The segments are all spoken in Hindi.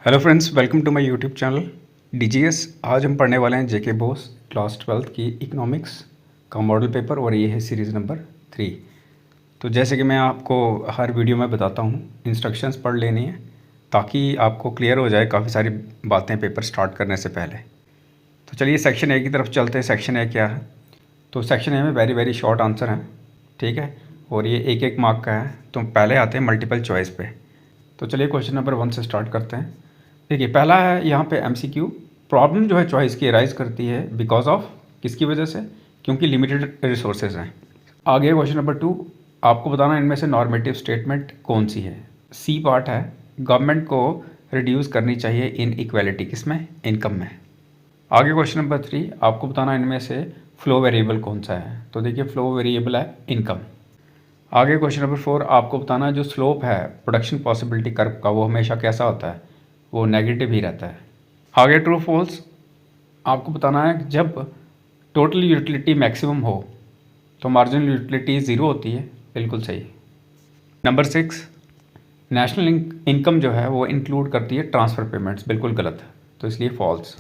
Hello friends, welcome to my YouTube channel DGS. आज हम पढ़ने वाले हैं जेके बोस क्लास 12th की इकोनॉमिक्स का मॉडल पेपर और ये है सीरीज़ नंबर 3। तो जैसे कि मैं आपको हर वीडियो में बताता हूँ, इंस्ट्रक्शंस पढ़ लेनी है ताकि आपको क्लियर हो जाए काफ़ी सारी बातें पेपर स्टार्ट करने से पहले। तो चलिए सेक्शन ए की तरफ चलते हैं। सेक्शन ए क्या है? तो सेक्शन ए में वेरी वेरी शॉर्ट आंसर हैं, ठीक है, और ये एक एक मार्क का है। तो पहले आते हैं मल्टीपल चॉइस पे। तो चलिए क्वेश्चन नंबर 1 से स्टार्ट करते हैं। देखिए पहला है यहाँ पे एमसीक्यू। प्रॉब्लम जो है चॉइस की राइज करती है बिकॉज ऑफ किसकी वजह से? क्योंकि लिमिटेड रिसोर्सेज हैं। आगे क्वेश्चन नंबर 2, आपको बताना इनमें से नॉर्मेटिव स्टेटमेंट कौन सी है। सी पार्ट है, गवर्नमेंट को रिड्यूस करनी चाहिए इन इक्वालिटी, किसमें? इनकम में। आगे क्वेश्चन नंबर 3, आपको बताना इनमें से फ्लो वेरिएबल कौन सा है। तो देखिए फ्लो वेरिएबल है इनकम। आगे क्वेश्चन नंबर 4, आपको बताना जो स्लोप है प्रोडक्शन पॉसिबिलिटी कर्व का वो हमेशा कैसा होता है? वो नेगेटिव ही रहता है। आगे ट्रू फॉल्स आपको बताना है जब टोटल यूटिलिटी मैक्सिमम हो तो मार्जिनल यूटिलिटी ज़ीरो होती है, बिल्कुल सही। नंबर 6, नेशनल इनकम जो है वो इंक्लूड करती है ट्रांसफ़र पेमेंट्स, बिल्कुल गलत है, तो इसलिए फॉल्स।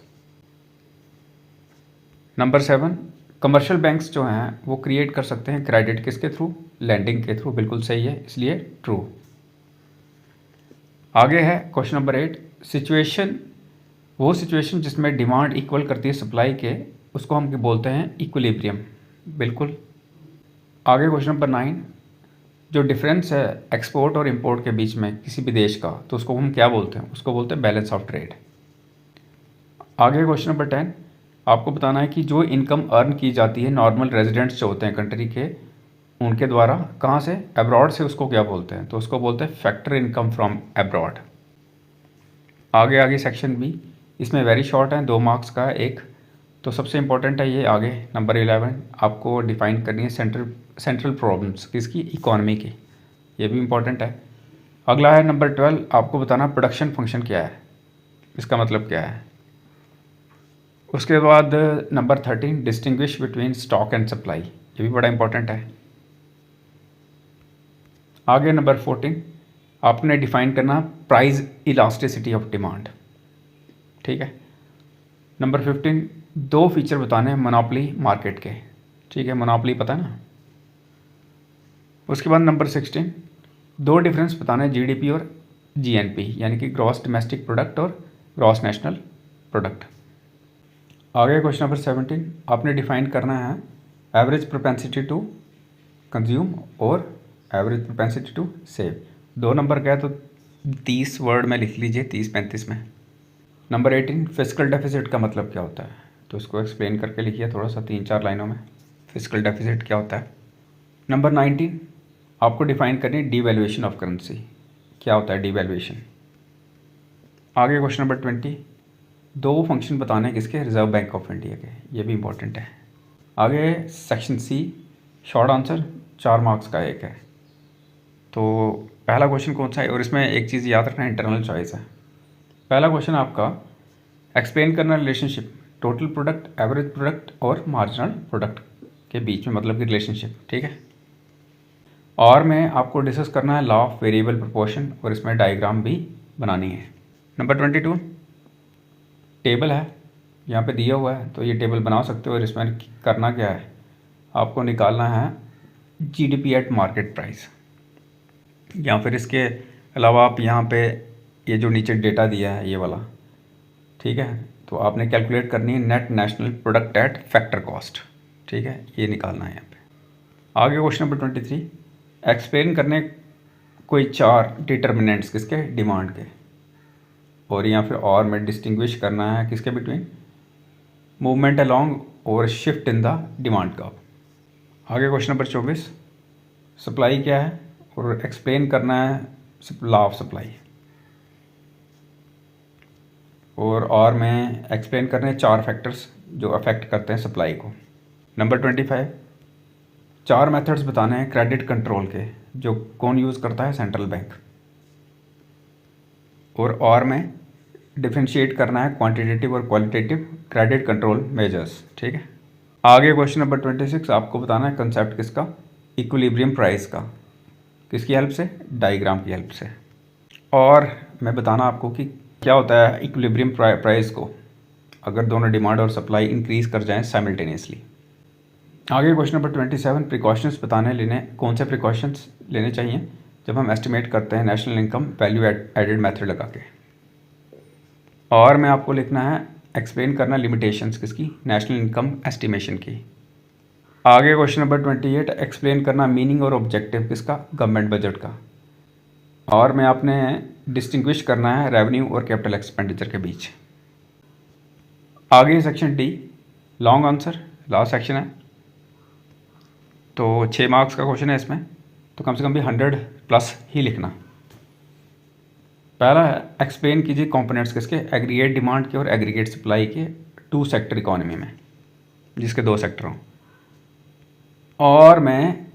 नंबर 7, कमर्शियल बैंक्स जो हैं वो क्रिएट कर सकते हैं क्रेडिट किसके थ्रू? लैंडिंग के थ्रू, बिल्कुल सही है, इसलिए ट्रू। आगे है क्वेश्चन नंबर 8, सिचुएशन, वो सिचुएशन जिसमें डिमांड इक्वल करती है सप्लाई के, उसको हम बोलते हैं इक्विलिब्रियम, बिल्कुल। आगे क्वेश्चन नंबर 9, जो डिफरेंस है एक्सपोर्ट और इंपोर्ट के बीच में किसी भी देश का, तो उसको हम क्या बोलते हैं? उसको बोलते हैं बैलेंस ऑफ ट्रेड। आगे क्वेश्चन नंबर 10, आपको बताना है कि जो इनकम अर्न की जाती है नॉर्मल रेजिडेंट्स जो होते हैं कंट्री के, उनके द्वारा कहाँ से? अब्रॉड से, उसको क्या बोलते हैं? तो उसको बोलते हैं फैक्टर इनकम फ्रॉम अब्रॉड। आगे सेक्शन बी, इसमें वेरी शॉर्ट है, 2 मार्क्स का है एक। तो सबसे इंपॉर्टेंट है ये आगे नंबर 11, आपको डिफाइन करनी है सेंट्रल प्रॉब्लम्स किसकी? इकोनॉमी की, ये भी इंपॉर्टेंट है। अगला है नंबर 12, आपको बताना प्रोडक्शन फंक्शन क्या है, इसका मतलब क्या है। उसके बाद number 13, distinguish between stock and supply, ये भी बड़ा इंपॉर्टेंट है। आगे नंबर 14, आपने डिफाइन करना प्राइस इलास्टिसिटी ऑफ डिमांड, ठीक है। नंबर 15, 2 फीचर बताने हैं मोनोपोली मार्केट के, ठीक है, मोनोपोली पता है ना। उसके बाद नंबर 16, 2 डिफरेंस बताने हैं जीडीपी और जीएनपी, यानी कि ग्रॉस डोमेस्टिक प्रोडक्ट और ग्रॉस नेशनल प्रोडक्ट। आगे क्वेश्चन नंबर 17, आपने डिफाइन करना है एवरेज प्रोपेंसिटी टू कंज्यूम और average propensity to save. 2 number का है तो 30 वर्ड में लिख लीजिए, 30-35 में। नंबर 18, फिजिकल डेफिसिट का मतलब क्या होता है, तो इसको एक्सप्लेन करके लिखिए थोड़ा सा 3-4 लाइनों में, फिजिकल डेफिसिट क्या होता है। नंबर 19, आपको डिफाइन करनी है डीवैल्यूएशन ऑफ करेंसी, क्या होता है डीवैल्यूएशन। आगे क्वेश्चन नंबर 20, 2 फंक्शन बताने हैं किसके? रिजर्व बैंक ऑफ इंडिया के, ये भी इंपॉर्टेंट है। आगे section C, short answer 4 marks का एक है। तो पहला क्वेश्चन कौन सा है, और इसमें एक चीज़ याद रखना, इंटरनल चॉइस है। पहला क्वेश्चन आपका एक्सप्लेन करना relationship total product, average product और मार्जिनल प्रोडक्ट के बीच में, मतलब कि रिलेशनशिप, ठीक है। और में आपको डिस्कस करना है लॉ ऑफ वेरिएबल प्रोपोर्शन, और इसमें डायग्राम भी बनानी है। नंबर 22, टेबल है यहाँ पे दिया हुआ है, तो ये टेबल बना सकते हो, और इसमें करना क्या है, आपको निकालना है जीडीपी एट मार्केट प्राइस, या फिर इसके अलावा आप यहाँ पे ये जो नीचे डेटा दिया है ये वाला, ठीक है, तो आपने कैलकुलेट करनी है net national product at factor cost, ठीक है, ये निकालना है यहाँ पे। आगे क्वेश्चन नंबर 23, एक्सप्लेन करने कोई 4 डिटर्मिनेंट्स किसके? डिमांड के, और या फिर और में डिस्टिंग्विश करना है किसके बिटवीन? मूवमेंट अलोंग और shift in the demand curve. आगे क्वेश्चन नंबर 24, सप्लाई क्या है और एक्सप्लेन करना है लॉ ऑफ सप्लाई, और में एक्सप्लेन करने हैं 4 फैक्टर्स जो अफेक्ट करते हैं सप्लाई को। नंबर 25, 4 मेथड्स बताने हैं क्रेडिट कंट्रोल के, जो कौन यूज़ करता है? Central bank. और में डिफ्रेंशिएट करना है क्वांटिटेटिव और क्वालिटेटिव क्रेडिट कंट्रोल मेजर्स, ठीक है। आगे क्वेश्चन नंबर 26, आपको बताना है कंसेप्ट किसका? इक्विलिब्रियम प्राइस का, किसकी हेल्प से? डायग्राम की हेल्प से। और मैं बताना आपको कि क्या होता है इक्विलिब्रियम प्राइस को, अगर दोनों डिमांड और सप्लाई इंक्रीज कर जाएं साइमल्टेनियसली। आगे क्वेश्चन नंबर 27, प्रिकॉशंस बताने लेने, कौन से प्रिकॉशंस लेने चाहिए जब हम एस्टिमेट करते हैं national income value added method लगा के। और मैं आपको लिखना है एक्सप्लेन करना लिमिटेशंस किसकी, नेशनल इनकम एस्टिमेशन की। आगे क्वेश्चन नंबर 28, एक्सप्लेन करना मीनिंग और ऑब्जेक्टिव किसका, गवर्नमेंट बजट का। और मैं आपने डिस्टिंग्विश करना है रेवेन्यू और कैपिटल एक्सपेंडिचर के बीच। आगे section D, long answer, last section है, तो 6 मार्क्स का क्वेश्चन है इसमें, तो कम से कम भी 100+ ही लिखना। पहला है एक्सप्लेन कीजिए कंपोनेंट्स किसके, एग्रीगेट डिमांड के और एग्रीगेट सप्लाई के 2 सेक्टर इकोनॉमी में, जिसके 2 सेक्टर हों। और मैं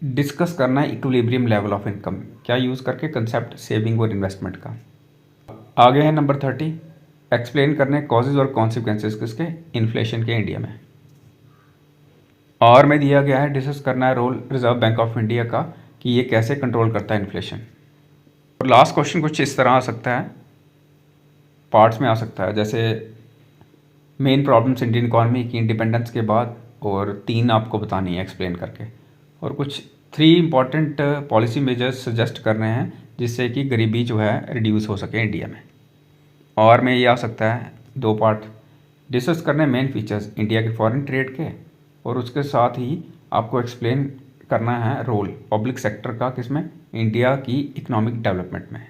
डिस्कस करना है इक्विलिब्रियम लेवल ऑफ इनकम, क्या यूज़ करके, कंसेप्ट सेविंग और इन्वेस्टमेंट का। आगे है नंबर 30, एक्सप्लेन करने कॉजेज और कॉन्सिक्वेंसेस किसके, इन्फ्लेशन के इंडिया में। और में दिया गया है डिस्कस करना है role reserve bank of India का, कि ये कैसे कंट्रोल करता है इन्फ्लेशन। और लास्ट क्वेश्चन कुछ इस तरह आ सकता है, पार्ट्स में आ सकता है, जैसे मेन प्रॉब्लम्स इंडियन इकॉनमी की इंडिपेंडेंस के बाद, और 3 आपको बतानी है एक्सप्लेन करके, और कुछ 3 इंपॉर्टेंट पॉलिसी मेजर्स सजेस्ट कर रहे हैं जिससे कि गरीबी जो है रिड्यूस हो सके इंडिया में। और में ये आ सकता है 2 पार्ट, डिस्कस करने मेन फीचर्स इंडिया के फॉरेन ट्रेड के, और उसके साथ ही आपको एक्सप्लेन करना है रोल पब्लिक सेक्टर का किसमें, इंडिया की इकोनॉमिक डेवलपमेंट में।